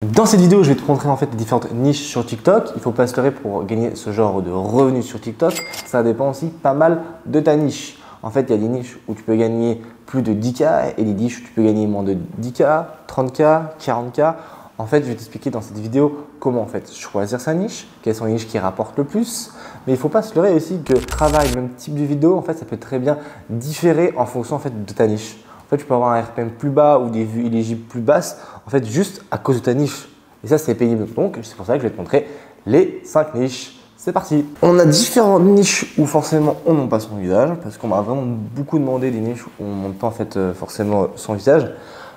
Dans cette vidéo, je vais te montrer en fait les différentes niches sur TikTok. Il ne faut pas se leurrer pour gagner ce genre de revenus sur TikTok. Ça dépend aussi pas mal de ta niche. En fait, il y a des niches où tu peux gagner plus de 10K et des niches où tu peux gagner moins de 10K, 30K, 40K. En fait, je vais t'expliquer dans cette vidéo comment en fait choisir sa niche, quelles sont les niches qui rapportent le plus. Mais il ne faut pas se leurrer aussi que travail, même type de vidéo, en fait, ça peut très bien différer en fonction en fait de ta niche. En fait, tu peux avoir un RPM plus bas ou des vues éligibles plus basses, en fait, juste à cause de ta niche. Et ça, c'est pénible. Donc, c'est pour ça que je vais te montrer les 5 niches. C'est parti. On a différentes niches où forcément on ne montre pas son visage, parce qu'on m'a vraiment beaucoup demandé des niches où on ne montre pas en fait forcément son visage.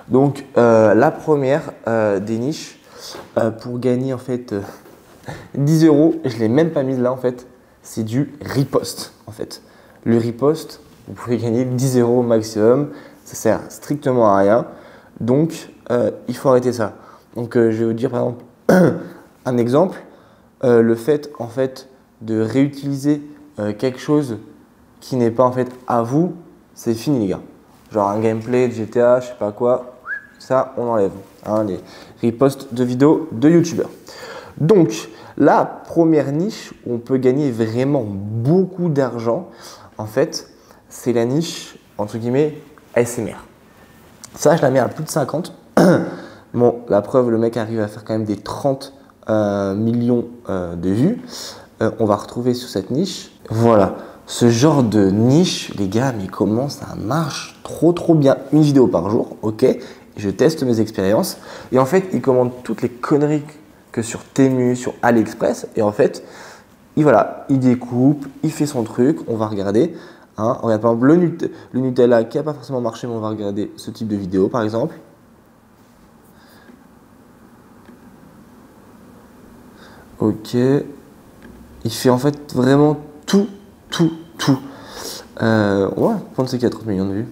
Donc, la première des niches pour gagner en fait 10 €, je ne l'ai même pas mise là en fait, c'est du riposte en fait. Le riposte, vous pouvez gagner 10 € au maximum. Ça sert strictement à rien, donc il faut arrêter ça. Donc je vais vous dire par exemple un exemple, le fait en fait de réutiliser quelque chose qui n'est pas en fait à vous, c'est fini les gars. Genre un gameplay de GTA, je sais pas quoi, ça on enlève, hein, les reposts de vidéos de youtubeurs. Donc la première niche où on peut gagner vraiment beaucoup d'argent, en fait, c'est la niche entre guillemets ASMR. Ça, je la mets à plus de 50. Bon, la preuve, le mec arrive à faire quand même des 30 millions de vues. On va retrouver sur cette niche. Voilà, ce genre de niche, les gars, mais comment ça marche trop bien. Une vidéo par jour, ok. Je teste mes expériences. Et en fait, il commande toutes les conneries que sur Temu, sur AliExpress. Et en fait, il découpe, il fait son truc. On va regarder. Hein, regarde par exemple le Nutella qui n'a pas forcément marché, mais on va regarder ce type de vidéo par exemple. Ok, il fait en fait vraiment tout. On va prendre ces 40 millions de vues.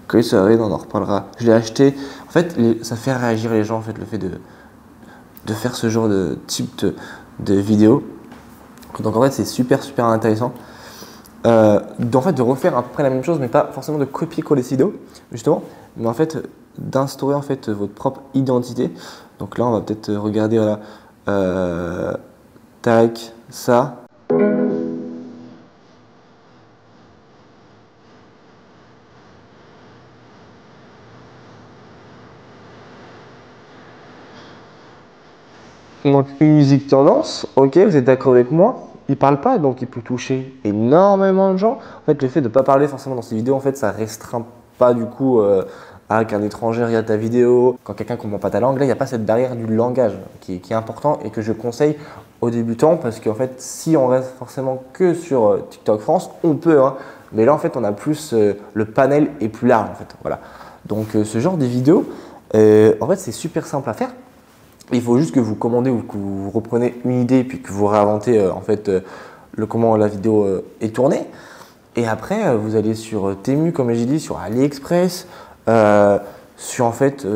Ok, ça arrive, on en reparlera. Je l'ai acheté. En fait, ça fait réagir les gens en fait le fait de faire ce genre de type de vidéo. Donc en fait, c'est super intéressant. En fait de refaire à peu près la même chose, mais pas forcément de copier-coller ces vidéos, justement, mais en fait d'instaurer en fait votre propre identité. Donc là, on va peut-être regarder, voilà, tac, ça. Donc une musique tendance, ok, vous êtes d'accord avec moi? Il parle pas, donc il peut toucher énormément de gens. En fait, le fait de ne pas parler forcément dans ces vidéos, en fait, ça restreint pas du coup à qu'un étranger regarde ta vidéo. Quand quelqu'un ne comprend pas ta langue, là, il n'y a pas cette barrière du langage qui est important et que je conseille aux débutants parce qu'en fait, si on reste forcément que sur TikTok France, on peut, hein, mais là, en fait, on a plus, le panel est plus large, en fait, voilà. Donc, ce genre de vidéos, en fait, c'est super simple à faire. Il faut juste que vous commandez ou que vous reprenez une idée puis que vous réinventez en fait comment la vidéo est tournée. Et après, vous allez sur Temu, comme j'ai dit, sur AliExpress, sur en fait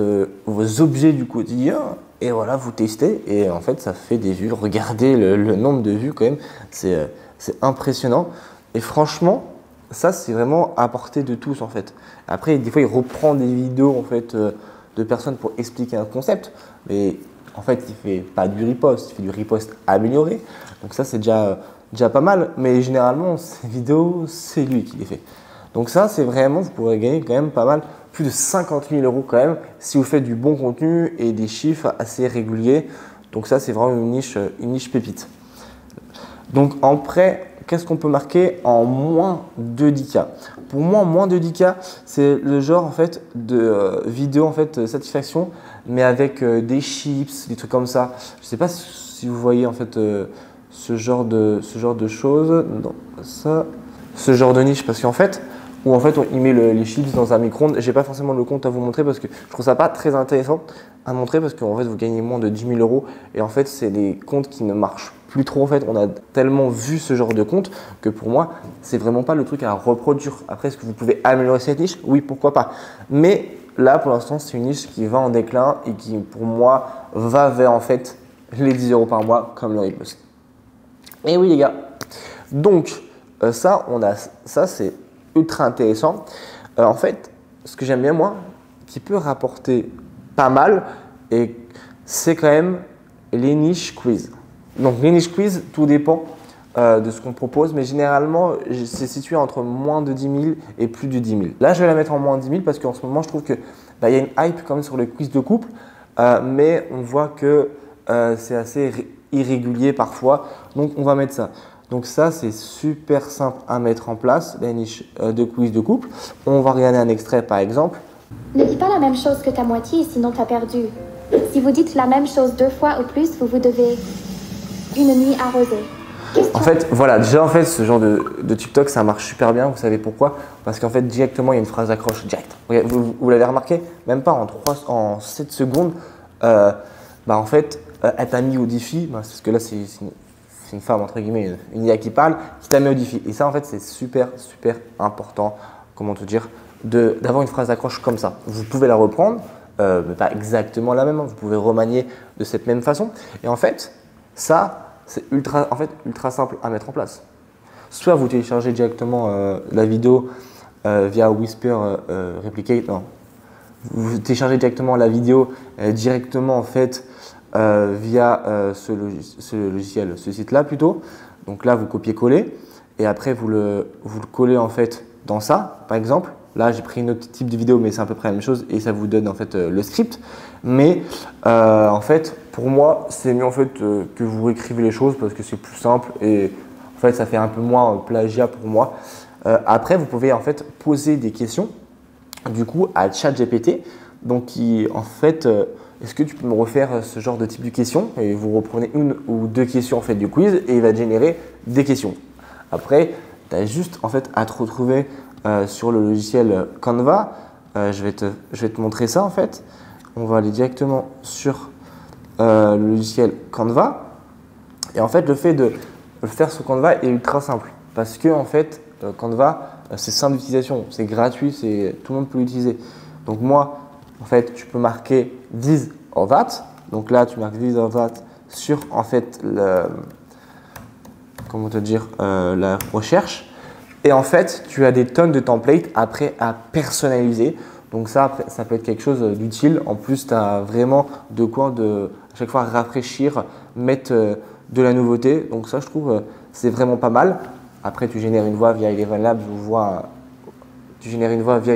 vos objets du quotidien. Et voilà, vous testez et en fait, ça fait des vues. Regardez le nombre de vues quand même, c'est impressionnant. Et franchement, ça c'est vraiment à portée de tous en fait. Après, des fois, il reprend des vidéos en fait de personnes pour expliquer un concept, mais en fait, il fait pas du riposte, il fait du riposte amélioré. Donc ça, c'est déjà pas mal. Mais généralement, ces vidéos, c'est lui qui les fait. Donc ça, c'est vraiment, vous pourrez gagner quand même pas mal, plus de 50 000 € quand même, si vous faites du bon contenu et des chiffres assez réguliers. Donc ça, c'est vraiment une niche pépite. Donc en prêt, qu'est-ce qu'on peut marquer en moins de 10K? Pour moi, moins de 10K, c'est le genre en fait de vidéo en fait satisfaction, mais avec des chips, des trucs comme ça. Je sais pas si vous voyez en fait ce genre de choses, non, ça, ce genre de niche, parce qu'en fait, où en fait il met les chips dans un micro-ondes. J'ai pas forcément le compte à vous montrer parce que je trouve ça pas très intéressant à montrer parce qu'en fait vous gagnez moins de 10 000 € et en fait c'est des comptes qui ne marchent plus trop en fait. On a tellement vu ce genre de compte que pour moi c'est vraiment pas le truc à reproduire. Après, est-ce que vous pouvez améliorer cette niche? Oui, pourquoi pas. Mais là pour l'instant c'est une niche qui va en déclin et qui pour moi va vers en fait les 10 € par mois comme le riposte. Et oui les gars. Donc ça c'est ultra intéressant. En fait, ce que j'aime bien moi, qui peut rapporter pas mal, et c'est quand même les niches quiz. Donc les niches quiz, tout dépend de ce qu'on propose, mais généralement, c'est situé entre moins de 10 000 et plus de 10 000. Là, je vais la mettre en moins de 10 000 parce qu'en ce moment, je trouve qu'il y a une hype quand même sur le quiz de couple, mais on voit que c'est assez irrégulier parfois, donc on va mettre ça. Donc ça, c'est super simple à mettre en place, la niche de quiz de couple. On va regarder un extrait par exemple. Ne dis pas la même chose que ta moitié, sinon t'as perdu. Si vous dites la même chose 2 fois ou plus, vous devez une nuit arrosée. En fait, voilà, déjà en fait, ce genre de TikTok, ça marche super bien. Vous savez pourquoi? Parce qu'en fait, directement, il y a une phrase d'accroche direct. Vous l'avez remarqué? Même pas en 7 secondes, en fait, elle t'a mis au défi, parce que là, c'est une femme, entre guillemets, une IA qui parle, qui t'a mis au défi. Et ça, en fait, c'est super, super important, comment te dire, d'avoir une phrase d'accroche comme ça. Vous pouvez la reprendre, mais pas exactement la même, hein, vous pouvez remanier de cette même façon. Et en fait, ça, c'est ultra simple à mettre en place. Soit vous téléchargez directement la vidéo via Whisper Replicate. Non. Vous téléchargez directement la vidéo directement en fait via ce logiciel, ce site-là plutôt. Donc là, vous copiez-collez et après vous le collez en fait dans ça, par exemple. Là, j'ai pris un autre type de vidéo, mais c'est à peu près la même chose et ça vous donne en fait le script. Mais en fait, pour moi, c'est mieux en fait que vous écrivez les choses parce que c'est plus simple et en fait, ça fait un peu moins plagiat pour moi. Après, vous pouvez en fait poser des questions du coup à ChatGPT. Donc, en fait, est-ce que tu peux me refaire ce genre de type de questions? Et vous reprenez une ou deux questions en fait du quiz et il va générer des questions. Après, tu as juste en fait à te retrouver sur le logiciel Canva. Je vais te montrer ça en fait. On va aller directement sur le logiciel Canva. Et en fait, le fait de le faire sur Canva est ultra simple parce que en fait, Canva, c'est simple d'utilisation, c'est gratuit, tout le monde peut l'utiliser. Donc moi, en fait, tu peux marquer this or that. Donc là, tu marques this or that sur en fait la recherche. Et en fait, tu as des tonnes de templates après à personnaliser. Donc ça, après, ça peut être quelque chose d'utile. En plus, tu as vraiment de quoi à chaque fois rafraîchir, mettre de la nouveauté. Donc ça, je trouve, c'est vraiment pas mal. Après, tu génères une voix via Eleven Labs tu génères une voix via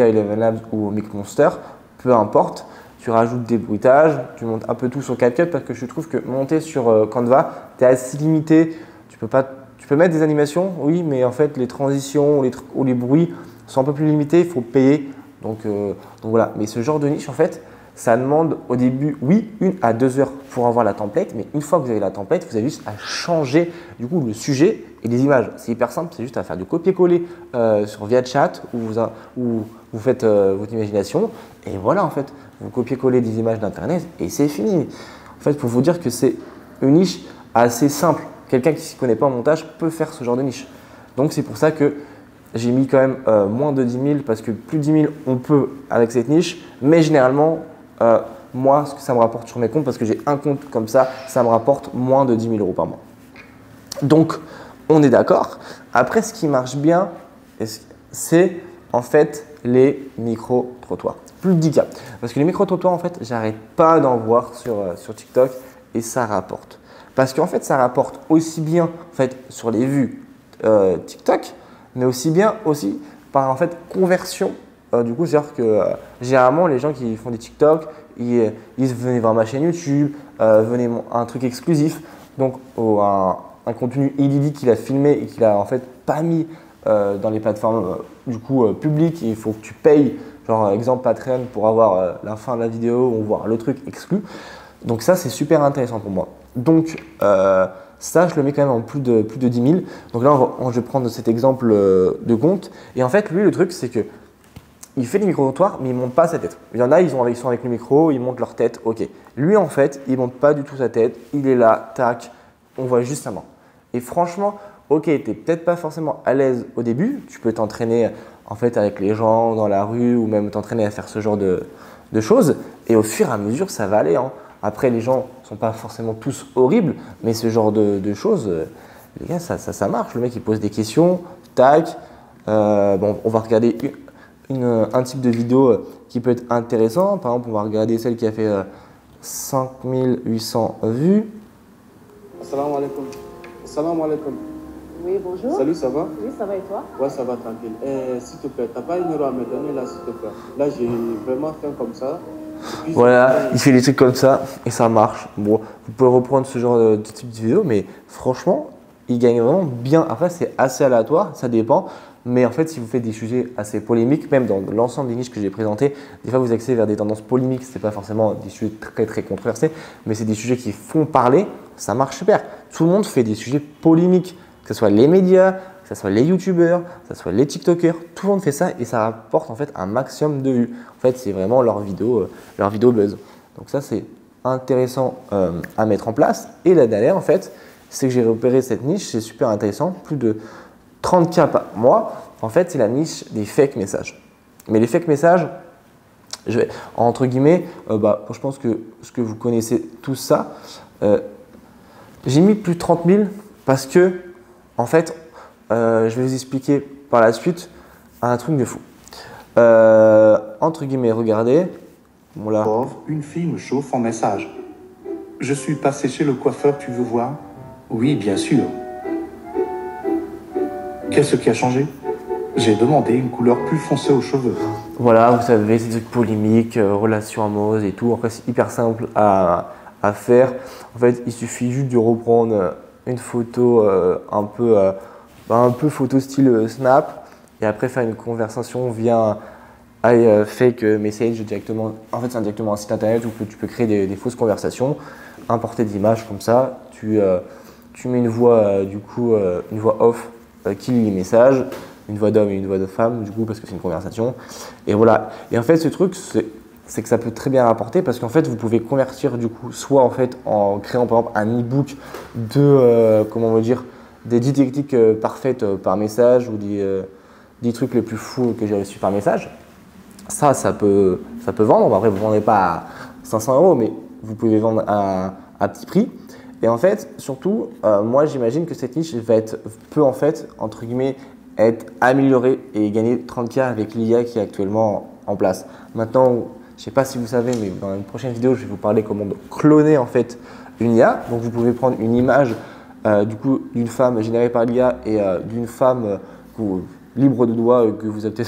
Eleven Labs ou MicMonster, peu importe. Tu rajoutes des bruitages, tu montes un peu tout sur CapCut parce que je trouve que monter sur Canva, tu es assez limité. Tu peux mettre des animations, oui, mais en fait, les transitions ou les bruits sont un peu plus limités, il faut payer. Donc voilà, mais ce genre de niche, en fait, ça demande au début, oui, 1 à 2 heures pour avoir la template, mais une fois que vous avez la template, vous avez juste à changer du coup le sujet et les images. C'est hyper simple, c'est juste à faire du copier-coller via chat où vous faites votre imagination et voilà en fait, vous copiez-coller des images d'internet et c'est fini. En fait, pour vous dire que c'est une niche assez simple. Quelqu'un qui ne s'y connaît pas en montage peut faire ce genre de niche. Donc c'est pour ça que j'ai mis quand même moins de 10 000 parce que plus de 10 000 on peut avec cette niche, mais généralement moi, ce que ça me rapporte sur mes comptes, parce que j'ai un compte comme ça me rapporte moins de 10 000 euros par mois. Donc, on est d'accord. Après, ce qui marche bien, c'est en fait les micro-trottoirs. Plus de 10 cas. Parce que les micro-trottoirs, en fait, j'arrête pas d'en voir sur TikTok et ça rapporte. Parce qu'en fait, ça rapporte aussi bien en fait, sur les vues TikTok, mais aussi bien par en fait conversion. Du coup, c'est-à-dire que généralement, les gens qui font des TikTok, ils venaient voir ma chaîne YouTube, venaient un truc exclusif, donc un contenu inédit qu'il a filmé et qu'il a en fait pas mis dans les plateformes publiques. Il faut que tu payes, genre exemple Patreon pour avoir la fin de la vidéo ou voir le truc exclu. Donc ça, c'est super intéressant pour moi. Donc ça, je le mets quand même en plus de 10 000. Donc là, je vais prendre cet exemple de compte. Et en fait, lui, le truc, c'est que il fait des micro-trottoirs, mais il ne monte pas sa tête. Il y en a, ils sont avec le micro, ils montent leur tête, ok. Lui, en fait, il ne monte pas du tout sa tête. Il est là, tac, on voit juste sa main. Et franchement, ok, tu n'es peut-être pas forcément à l'aise au début. Tu peux t'entraîner en fait avec les gens dans la rue ou même t'entraîner à faire ce genre de choses. Et au fur et à mesure, ça va aller. Hein. Après, les gens ne sont pas forcément tous horribles, mais ce genre de choses, les gars, ça marche. Le mec, il pose des questions, tac. On va regarder un type de vidéo qui peut être intéressant. Par exemple, on va regarder celle qui a fait 5800 vues. Assalamu alaikum. Assalamu alaikum. Oui, bonjour. Salut, ça va? Oui, ça va et toi? Ouais, ça va tranquille. S'il te plaît, t'as pas une euro à me donner là, s'il te plaît? Là, j'ai vraiment fait comme ça. Puis, Voilà, il fait des trucs comme ça et ça marche. Bon, vous pouvez reprendre ce genre de type de vidéo, mais franchement, il gagne vraiment bien. Après, c'est assez aléatoire, ça dépend. Mais en fait, si vous faites des sujets assez polémiques, même dans l'ensemble des niches que j'ai présentées, des fois vous accédez vers des tendances polémiques. Ce n'est pas forcément des sujets très controversés, mais c'est des sujets qui font parler. Ça marche super. Tout le monde fait des sujets polémiques, que ce soit les médias, que ce soit les youtubeurs, que ce soit les tiktokers. Tout le monde fait ça et ça rapporte en fait un maximum de vues. En fait, c'est vraiment leur vidéo buzz. Donc ça, c'est intéressant à mettre en place. Et la dernière, en fait, c'est que j'ai repéré cette niche. C'est super intéressant. Plus de 30K par mois, en fait, c'est la niche des fake messages. Mais les fake messages, entre guillemets, je pense que ce que vous connaissez tout ça, j'ai mis plus de 30 000 parce que, en fait, je vais vous expliquer par la suite un truc de fou. Entre guillemets, regardez. Bon, là. Une fille me chauffe en message. Je suis passé chez le coiffeur, tu veux voir? Oui, bien sûr. Qu'est-ce qui a changé? J'ai demandé une couleur plus foncée aux cheveux. Voilà, vous savez, c'est des trucs polémiques, relations amoureuses et tout. Après, c'est hyper simple à faire. En fait, il suffit juste de reprendre une photo un peu photo style Snap et après faire une conversation via fake message directement. En fait, c'est directement un site internet où tu peux créer des fausses conversations, importer des images comme ça. Tu mets une voix, une voix off qui lit les messages, une voix d'homme et une voix de femme, du coup, parce que c'est une conversation. Et voilà. Et en fait, ce truc, c'est que ça peut très bien rapporter parce qu'en fait, vous pouvez convertir, du coup, soit en fait en créant par exemple un e-book de, comment on va dire, des 10 techniques parfaites par message ou des trucs les plus fous que j'ai reçus par message. Ça peut vendre. Après, vous ne vendez pas à 500 €, mais vous pouvez vendre à petit prix. Et en fait, surtout, moi, j'imagine que cette niche peut en fait, entre guillemets, être améliorée et gagner 30K avec l'IA qui est actuellement en place. Maintenant, je ne sais pas si vous savez, mais dans une prochaine vidéo, je vais vous parler comment cloner en fait une IA. Donc, vous pouvez prendre une image du coup d'une femme générée par l'IA et d'une femme libre de doigts que vous avez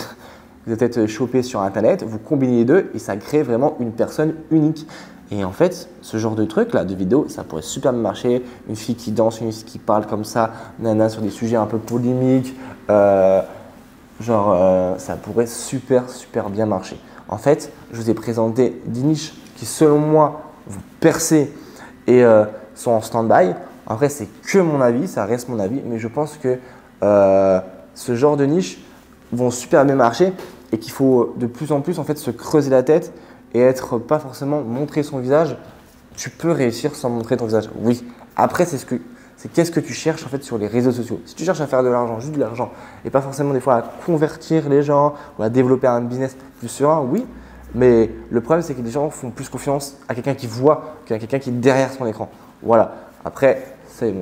peut-être chopé sur Internet. Vous combinez les deux et ça crée vraiment une personne unique. Et en fait, ce genre de truc là, de vidéo, ça pourrait super bien marcher. Une fille qui danse, une fille qui parle comme ça, nana, sur des sujets un peu polémiques. Ça pourrait super bien marcher. En fait, je vous ai présenté des niches qui, selon moi, vont percer et sont en stand-by. Après, c'est que mon avis, ça reste mon avis, mais je pense que ce genre de niches vont super bien marcher et qu'il faut de plus en plus en fait se creuser la tête et être pas forcément montrer son visage. Tu peux réussir sans montrer ton visage. Oui. Après, c'est qu'est-ce que tu cherches en fait sur les réseaux sociaux. Si tu cherches à faire de l'argent, juste de l'argent, et pas forcément des fois à convertir les gens ou à développer un business plus serein, oui. Mais le problème, c'est que les gens font plus confiance à quelqu'un qui voit qu'à quelqu'un qui est derrière son écran. Voilà. Après,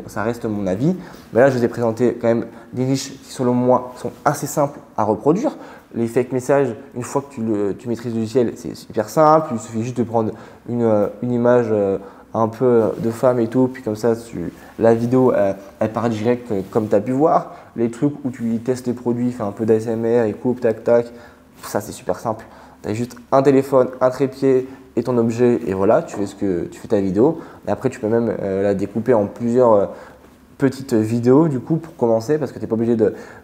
ça reste mon avis. Mais là, je vous ai présenté quand même des niches qui, selon moi, sont assez simples à reproduire. Les fake messages, une fois que tu maîtrises le logiciel, c'est hyper simple. Il suffit juste de prendre une image un peu de femme et tout. Puis comme ça, la vidéo, elle part direct comme tu as pu voir. Les trucs où tu testes les produits, fais un peu d'ASMR et coupe, tac, tac. Ça, c'est super simple. Tu as juste un téléphone, un trépied et ton objet. Et voilà, tu fais ta vidéo. Et après, tu peux même la découper en plusieurs petites vidéos du coup pour commencer, parce que tu n'es pas obligé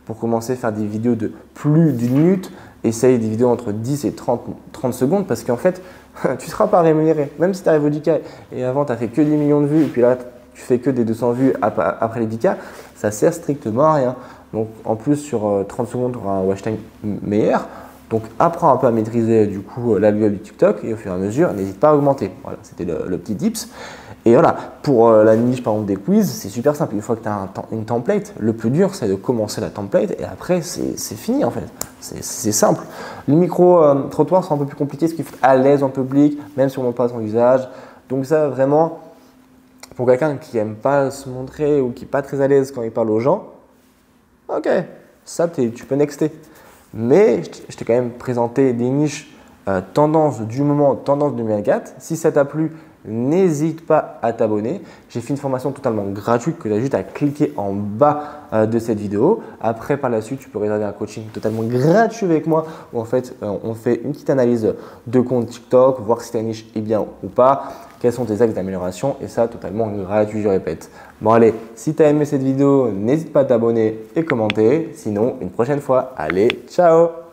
pour commencer faire des vidéos de plus d'une minute. Essaye des vidéos entre 10 et 30 secondes parce qu'en fait tu ne seras pas rémunéré, même si tu arrives au 10K et avant tu as fait que 10 millions de vues et puis là tu fais que des 200 vues après les 10K, ça sert strictement à rien. Donc en plus sur 30 secondes tu auras un watch time meilleur. Donc apprends un peu à maîtriser du coup l'algorithme du TikTok et au fur et à mesure n'hésite pas à augmenter. Voilà, c'était le petit tips. Et voilà, pour la niche par exemple des quiz, c'est super simple. Une fois que tu as une template, le plus dur c'est de commencer la template et après c'est fini en fait. C'est simple. Les micro-trottoirs sont un peu plus compliqués parce qu'il faut être à l'aise en public, même si on ne montre pas son visage. Donc ça vraiment, pour quelqu'un qui n'aime pas se montrer ou qui n'est pas très à l'aise quand il parle aux gens, ok, ça tu peux nexter. Mais je t'ai quand même présenté des niches tendance du moment, tendance 2024. Si ça t'a plu, n'hésite pas à t'abonner. J'ai fait une formation totalement gratuite que tu as juste à cliquer en bas de cette vidéo. Après, par la suite, tu peux réserver un coaching totalement gratuit avec moi où en fait, on fait une petite analyse de compte TikTok, voir si ta niche est bien ou pas, quels sont tes axes d'amélioration et ça totalement gratuit, je répète. Bon allez, si tu as aimé cette vidéo, n'hésite pas à t'abonner et commenter. Sinon, une prochaine fois, allez, ciao!